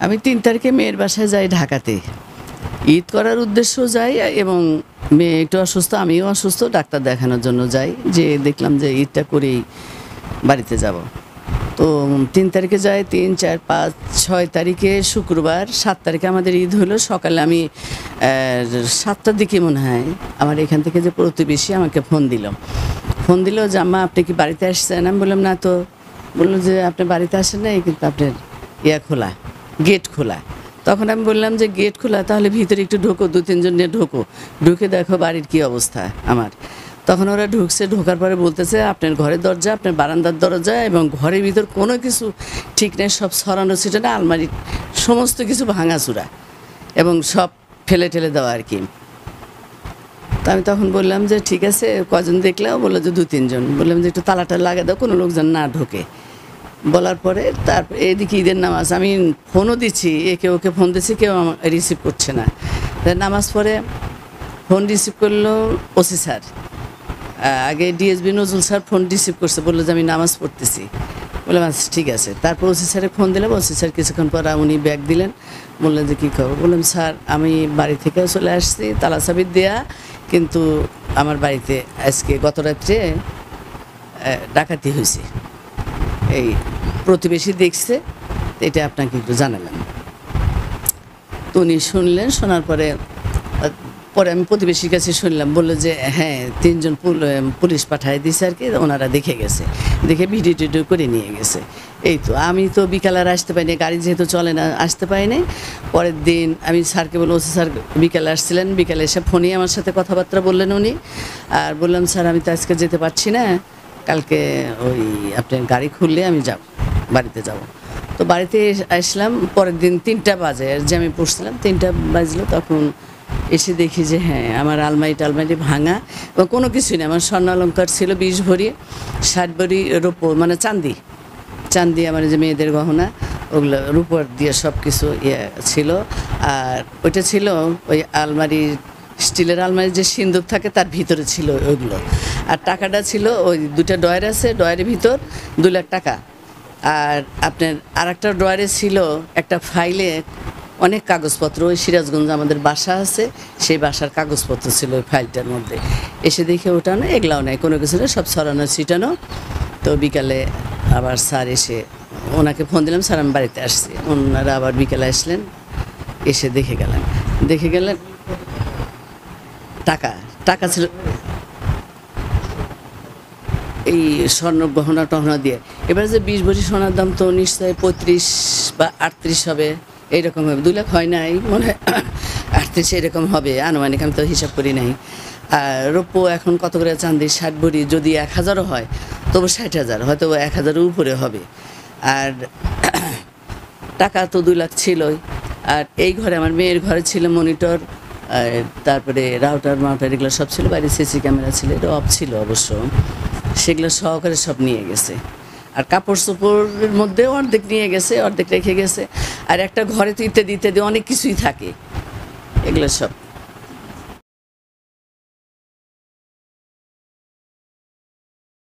আমি ৩ তারিখে মেয়ের বাসায় যাই ঢাকাতে। ঈদ করার উদ্দেশ্যেও যাই এবং মেয়ে একটু অসুস্থ, আমিও অসুস্থ, ডাক্তার দেখানোর জন্য যাই। যেয়ে দেখলাম যে ঈদটা করেই বাড়িতে যাব। তো ৩ তারিখে যাই, ৩, ৪, ৫, ৬ তারিখে শুক্রবার, ৭ তারিখে আমাদের ঈদ হলো। সকালে আমি ৭টার দিকে মনে হয় আমার এখান থেকে যে প্রতিবেশী আমাকে ফোন দিল যে আম্মা আপনি কি বাড়িতে আসছেন? আমি বললাম না তো। বললো যে আপনি বাড়িতে আসেন নাই, কিন্তু আপনার খোলা, গেট খোলা। তখন আমি বললাম যে গেট খোলা, তাহলে ভিতরে একটু ঢোকো, ২-৩ জন নিয়ে ঢুকে দেখো বাড়ির কি অবস্থা আমার। তখন ওরা ঢুকছে, ঢোকার পরে বলতেছে আপনার ঘরের দরজা, আপনার বারান্দার দরজা এবং ঘরের ভিতর কোনো কিছু ঠিক নেই, সব ছড়ানো ছিটানো, আলমারি সমস্ত কিছু ভাঙাচুরা এবং সব ফেলে ঠেলে দেওয়া আর কি। তো আমি তখন বললাম যে ঠিক আছে, কজন দেখলেও? বললো যে ২-৩ জন। বললাম যে একটু তালাটা লাগিয়ে দাও, কোনো লোকজন না ঢোকে। বলার পরে তারপর এদিকে ঈদের নামাজ, আমি ফোনও দিচ্ছি, একে ওকে ফোন দিচ্ছি, কেউ রিসিভ করছে না। নামাজ পড়ে ফোন রিসিভ করলো ওসি স্যার। আগে DSB Nazrul sir phone receive করছে, বললো যে আমি নামাজ পড়তেছি। বললাম আচ্ছা ঠিক আছে। তারপর ওসি স্যারে ফোন দিলাম, ওসি স্যার কিছুক্ষণ পর উনি ব্যাগ দিলেন, বললেন যে কী খবর? বললাম স্যার আমি বাড়ি থেকেও চলে আসছি, তালা চাবি দেয়া, কিন্তু আমার বাড়িতে আজকে গত রাত্রে ডাকাতি হয়েছে, এই প্রতিবেশী দেখছে, এটা আপনাকে একটু জানালাম। তো উনি শুনলেন, শোনার পরে আমি প্রতিবেশীর কাছে শুনলাম, বললো যে হ্যাঁ ৩ জন পুলিশ পাঠায় দিয়েছে আর কি, ওনারা দেখে গেছে, দেখে ভিডিও টিডিও করে নিয়ে গেছে। এই তো আমি তো বিকালে আর আসতে পারিনি, গাড়ি যেহেতু চলে না, আসতে পারিনি। পরের দিন আমি স্যারকে বললাম, ওসি স্যার বিকালে আসছিলেন, বিকালে এসে ফোনে আমার সাথে কথাবার্তা বললেন উনি। আর বললাম স্যার আমি তো আজকে যেতে পারছি না, কালকে ওই আপনার গাড়ি খুললে আমি যাব, বাড়িতে যাব। তো বাড়িতে আসলাম পরের দিন ৩টা বাজে, আর যে আমি পড়ছিলাম 3টা বাজলো। তখন এসে দেখি যে হ্যাঁ আমার আলমারি ভাঙা এবং কোনো কিছুই নেই। আমার স্বর্ণ অলঙ্কার ছিল 20 ভরি, 60 ভরি রূপো, মানে চান্দি আমার যে মেয়েদের গহনা, ওগুলো রূপোর দিয়ে সব কিছু ছিল। আর ওইটা ছিল ওই আলমারির, স্টিলের আলমারির যে সিন্দুক থাকে তার ভিতরে ছিল ওইগুলো। আর টাকাটা ছিল ওই 2টা ড্রয়ার আছে, ড্রয়ারের ভিতর 2 লাখ টাকা। আর আপনার আর একটা ড্রয়ারে ছিল একটা ফাইলে অনেক কাগজপত্র, ওই সিরাজগঞ্জ আমাদের বাসা আছে, সেই বাসার কাগজপত্র ছিল ওই ফাইলটার মধ্যে। এসে দেখে ওটা না, এগুলাও নেই, কোনো কিছু না, সব ছড়ানো ছিটানো। তো বিকালে আবার স্যার এসে, ওনাকে ফোন দিলাম, স্যার আমি বাড়িতে আসছি। ওনারা আবার বিকালে আসলেন, এসে দেখে গেলেন টাকা ছিল এই স্বর্ণ গহনা টহনা দিয়ে। এবার যে 20 ভরি সোনার দাম তো নিশ্চয়ই 35 বা 38 হবে, এইরকম হবে। 2 লাখ হয় নাই মনে হয়, 38 এরকম হবে আনুমানিক, আমি তো হিসাব করি নাই। আর রৌপ্য এখন কত করে? চাঁদি 60 ভরি, যদি 1000ও হয় তবু 60,000, হয়তো 1000-এর উপরে হবে। আর টাকা তো 2 লাখ ছিলই। আর এই ঘরে, আমার মেয়ের ঘরে ছিল মনিটর, তারপরে রাউটার এগুলো সব ছিল, বাইরে সিসি ক্যামেরা ছিল, এটা অফ ছিল অবশ্য, সেগুলো সহকারে সব নিয়ে গেছে। আর কাপড় চোপড়ের মধ্যে অর্ধেক নিয়ে গেছে, অর্ধেক রেখে গেছে। আর একটা ঘরে তো ইত্যাদি অনেক কিছুই থাকে, এগুলো সব